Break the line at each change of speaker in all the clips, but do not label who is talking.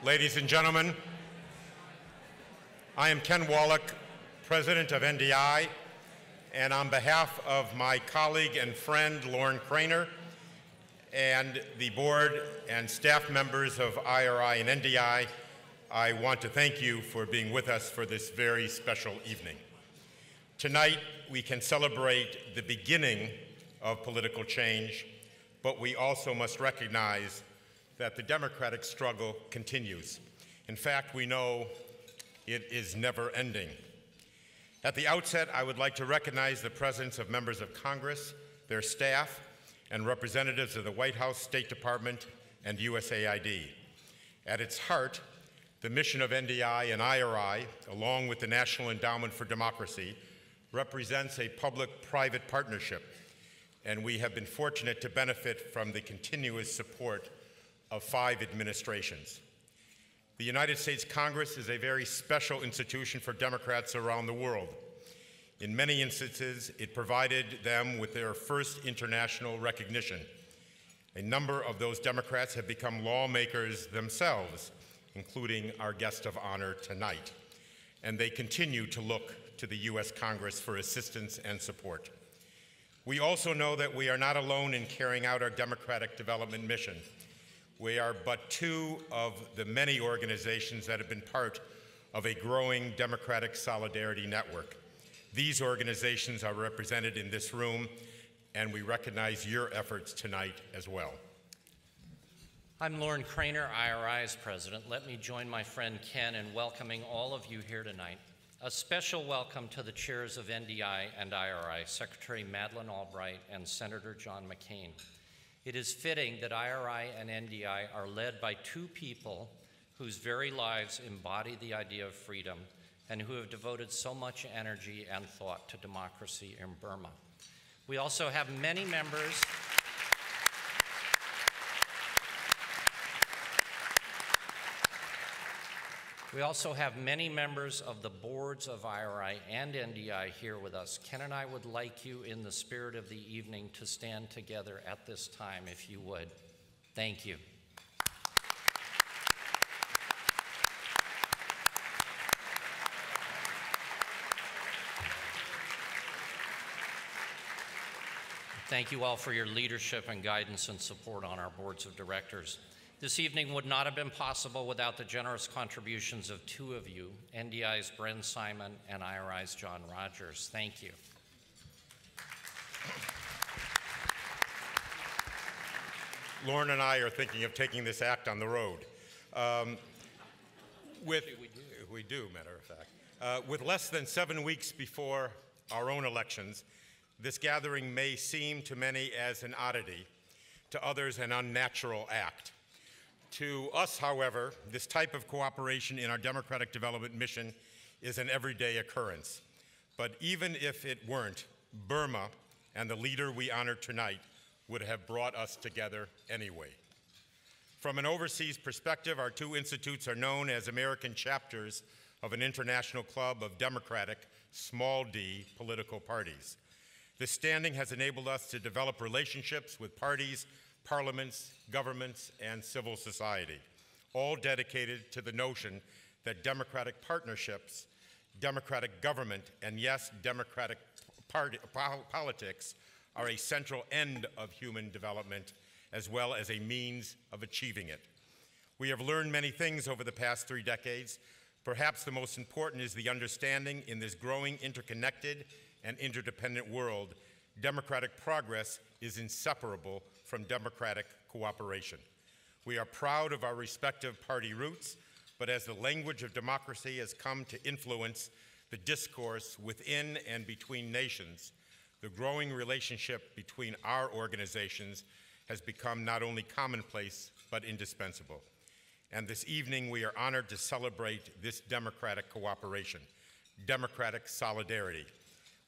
Ladies and gentlemen, I am Ken Wollack, President of NDI, and on behalf of my colleague and friend Lorner Craner and the board and staff members of IRI and NDI, I want to thank you for being with us for this very special evening. Tonight, we can celebrate the beginning of political change, but we also must recognize that the democratic struggle continues. In fact, we know it is never ending. At the outset, I would like to recognize the presence of members of Congress, their staff, and representatives of the White House, State Department, and USAID. At its heart, the mission of NDI and IRI, along with the National Endowment for Democracy, represents a public-private partnership, and we have been fortunate to benefit from the continuous support of 5 administrations. The United States Congress is a very special institution for Democrats around the world. In many instances, it provided them with their first international recognition. A number of those Democrats have become lawmakers themselves, including our guest of honor tonight, and they continue to look to the U.S. Congress for assistance and support. We also know that we are not alone in carrying out our democratic development mission. We are but 2 of the many organizations that have been part of a growing democratic solidarity network. These organizations are represented in this room, and we recognize your efforts tonight as well.
I'm Lorner Craner, IRI's president. Let me join my friend Ken in welcoming all of you here tonight. A special welcome to the chairs of NDI and IRI, Secretary Madeleine Albright and Senator John McCain. It is fitting that IRI and NDI are led by 2 people whose very lives embody the idea of freedom and who have devoted so much energy and thought to democracy in Burma. We also have many members of the boards of IRI and NDI here with us. Ken and I would like you, in the spirit of the evening, to stand together at this time, if you would. Thank you. Thank you all for your leadership and guidance and support on our boards of directors. This evening would not have been possible without the generous contributions of 2 of you, NDI's Bren Simon and IRI's John Rogers. Thank you.
Lorne and I are thinking of taking this act on the road. We do, matter of fact. With less than 7 weeks before our own elections, this gathering may seem to many as an oddity, to others an unnatural act. To us, however, this type of cooperation in our democratic development mission is an everyday occurrence. But even if it weren't, Burma and the leader we honor tonight would have brought us together anyway. From an overseas perspective, our 2 institutes are known as American chapters of an international club of democratic, small d, political parties. This standing has enabled us to develop relationships with parties, parliaments, governments, and civil society, all dedicated to the notion that democratic partnerships, democratic government, and yes, democratic politics are a central end of human development as well as a means of achieving it. We have learned many things over the past 3 decades. Perhaps the most important is the understanding in this growing interconnected and interdependent world, democratic progress is inseparable from democratic cooperation. We are proud of our respective party roots, but as the language of democracy has come to influence the discourse within and between nations, the growing relationship between our organizations has become not only commonplace, but indispensable. And this evening, we are honored to celebrate this democratic cooperation, democratic solidarity,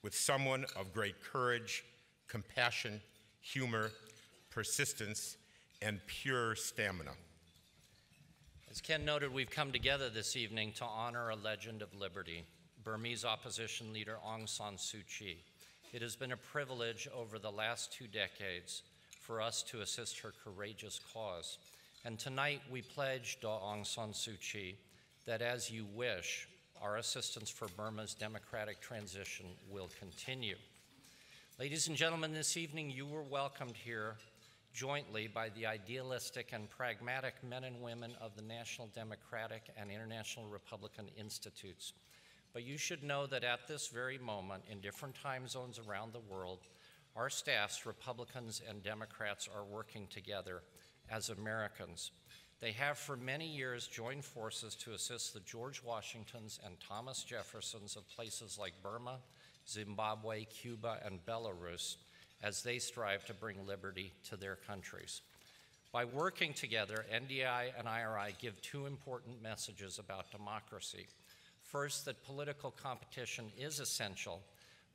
with someone of great courage, compassion, humor, persistence, and pure stamina.
As Ken noted, we've come together this evening to honor a legend of liberty, Burmese opposition leader Aung San Suu Kyi. It has been a privilege over the last 2 decades for us to assist her courageous cause, And tonight we pledge to Aung San Suu Kyi that as you wish, our assistance for Burma's democratic transition will continue. Ladies and gentlemen, this evening you were welcomed here jointly by the idealistic and pragmatic men and women of the National Democratic and International Republican Institutes. But you should know that at this very moment, in different time zones around the world, our staffs, Republicans and Democrats, are working together as Americans. They have for many years joined forces to assist the George Washingtons and Thomas Jeffersons of places like Burma, Zimbabwe, Cuba, and Belarus as they strive to bring liberty to their countries. By working together, NDI and IRI give two important messages about democracy. First, that political competition is essential,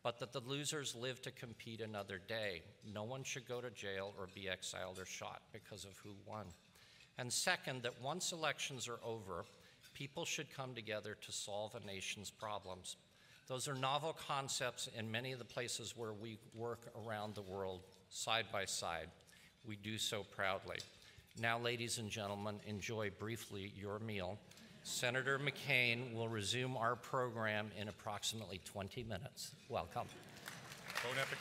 but that the losers live to compete another day. No one should go to jail or be exiled or shot because of who won. And second, that once elections are over, people should come together to solve a nation's problems. Those are novel concepts in many of the places where we work around the world, side by side. We do so proudly. Now, ladies and gentlemen, enjoy briefly your meal. Senator McCain will resume our program in approximately 20 minutes. Welcome.
Bon appetit.